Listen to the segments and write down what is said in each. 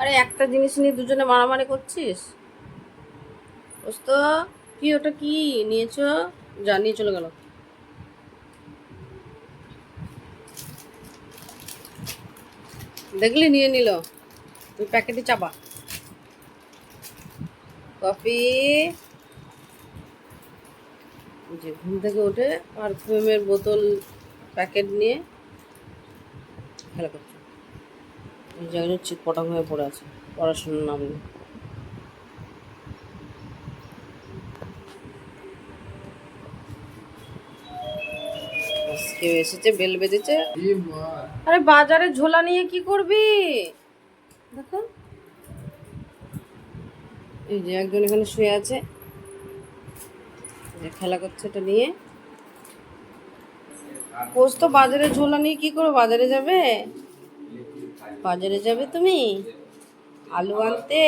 আরে একটা জিনিস নিয়ে দুজনে মারামারি করছিস। দোস্ত, কি ওটা কি নিয়েছো? যা নিয়ে চলে গেল। দেখলি নিয়ে নিল। তুই প্যাকেটে চাপা। কফি। যে ঘুম থেকে উঠে পারফিউমের বোতল প্যাকেট নিয়ে খেলা করছে। এই জায়গায় চিৎপটাং হয়ে পড়ে আছে, পড়াশোনার নাম নেই। কেউ এসেছে, বেল বেজেছে। আরে বাজারে ঝোলা নিয়ে কি করবি? দেখো, এই যে একজন এখানে শুয়ে আছে, যে খেলা করছে এটা নিয়ে। পোস্ত বাজারে ঝোলা নিয়ে কি করো? বাজারে যাবে? বাজারে যাবে তুমি আলু আনতে?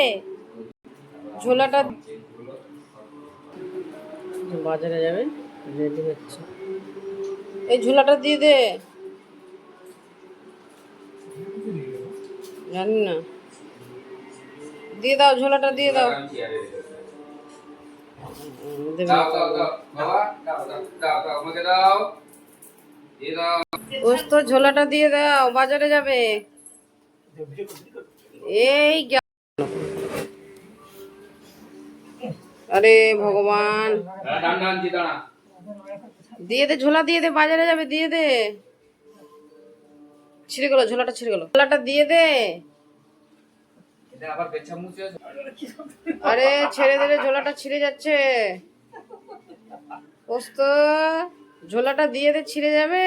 ঝোলাটা বাজারে যাবে, রেডি হচ্ছে। এই ঝোলাটা দিয়ে দে। জানি না, দিয়ে দাও, ঝোলাটা দিয়ে দাও। পোস্ত ঝোলাটা দিয়ে দাও, বাজারে যাবে। এই আরে ভগবান, দিয়ে দে, ঝোলা দিয়ে দে, বাজারে যাবে, দিয়ে দে। ছিঁড়ে গেল, ঝোলাটা ছিঁড়ে গেল, ঝোলাটা দিয়ে দে। আরে ছেড়ে দিলে ঝোলাটা ছিঁড়ে যাচ্ছে। পোস্ত, ঝোলাটা দিয়ে দে, ছিঁড়ে যাবে।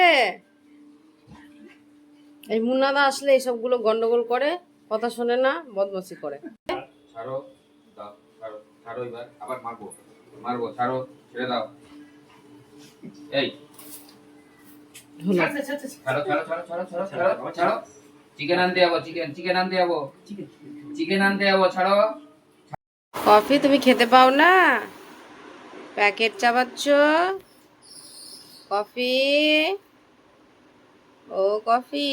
এই মুন্নাদা আসলে এইসবগুলো গন্ডগোল করে, কথা শোনে না, বদমাশি করে। ছাড়ো, দাও, ছাড়ো, ছাড়ো, এবার আবার মারবো, মারবো, ছাড়ো, ছেড়ে দাও। এই ছাড়ো, ছাড়ো, ছাড়ো, ছাড়ো, ছাড়ো, ছাড়ো, আবার ছাড়ো। চিকেন আনতে যাবো, চিকেন আনতে যাবো, চিকেন আনতে যাবো, ছাড়ো। কফি তুমি খেতে পাও না? প্যাকেট চাবাচ্ছ। কফি, ও কফি।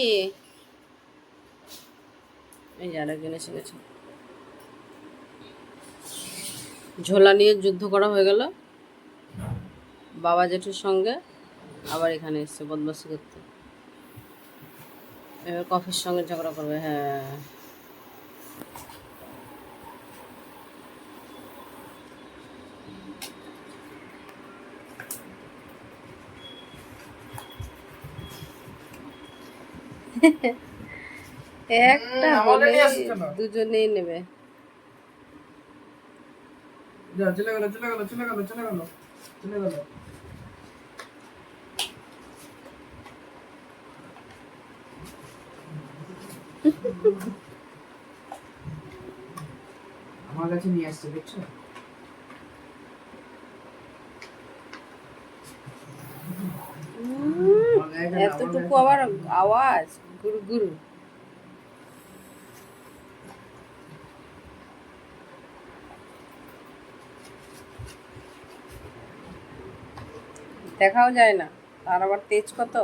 এই যে আরেকজন এসে গেছে। ঝোলা নিয়ে যুদ্ধ করা হয়ে গেল বাবা জেঠুর সঙ্গে। আবার এখানে এসছে বদমাশি করতে। এবার কফির সঙ্গে ঝগড়া করবে। হ্যাঁ, একটা হলে দুজনেই নেবে। চলে গেল, চলে গেল, চলে গেল, চলে গেল, চলে গেল। আমার কাছে নিয়ে আসছে, দেখছো? এতটুকু আবার আওয়াজ, গুরু গুরু। দেখাও যায় না, আর আবার তেজ কত।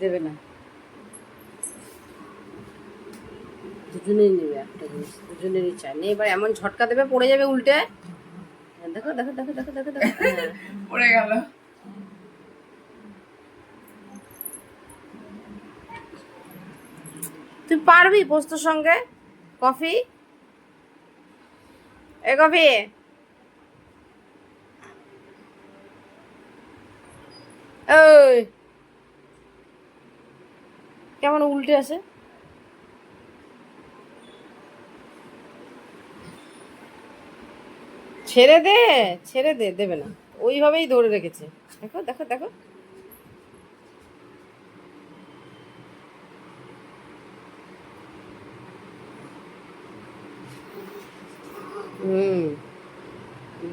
দেবে না, দুজনেই নেবে একটা জিনিস, দুজনেরই চাই। নেই এবার এমন ঝটকা দেবে, পড়ে যাবে উল্টে। দেখো দেখো দেখো দেখো দেখো দেখো, হ্যাঁ। পড়ে গেল। তুই পারবি পোস্তর সঙ্গে? কফি, এ কফি, ওই কেমন উল্টে আসে। ছেড়ে দে, ছেড়ে দে, দেবে না। ওইভাবেই ধরে রেখেছে। দেখো দেখো দেখো। হুম,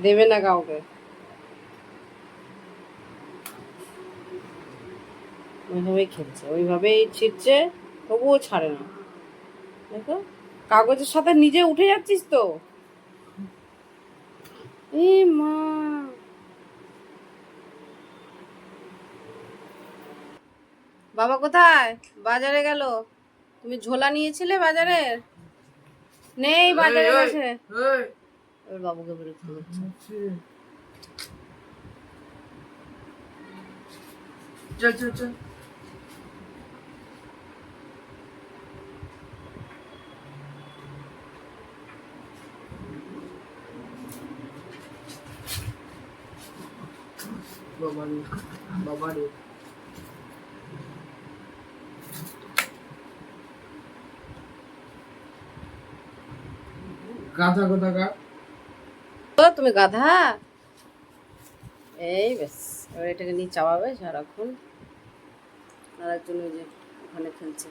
দেবে না কাউকে। ওইভাবেই খেলছে, ওইভাবেই ছিটছে, তবুও ছাড়ে না। দেখো, কাগজের সাথে নিজে উঠে যাচ্ছিস তো। এ মা, বাবা কোথায়? বাজারে গেল। তুমি ঝোলা নিয়েছিলে বাজারের? নেই, বাজারে এই, গেছে। এই, এবার বাবুকে বিরক্ত করছে। চল চল চল। বাবারে বাবারে, গাধা কোথাকার। ও তুমি গাধা। এই বেশ, এবার এটাকে নিয়ে চাওয়াবে সারাক্ষণ। আর একজন ওই যে ওখানে খেলছে।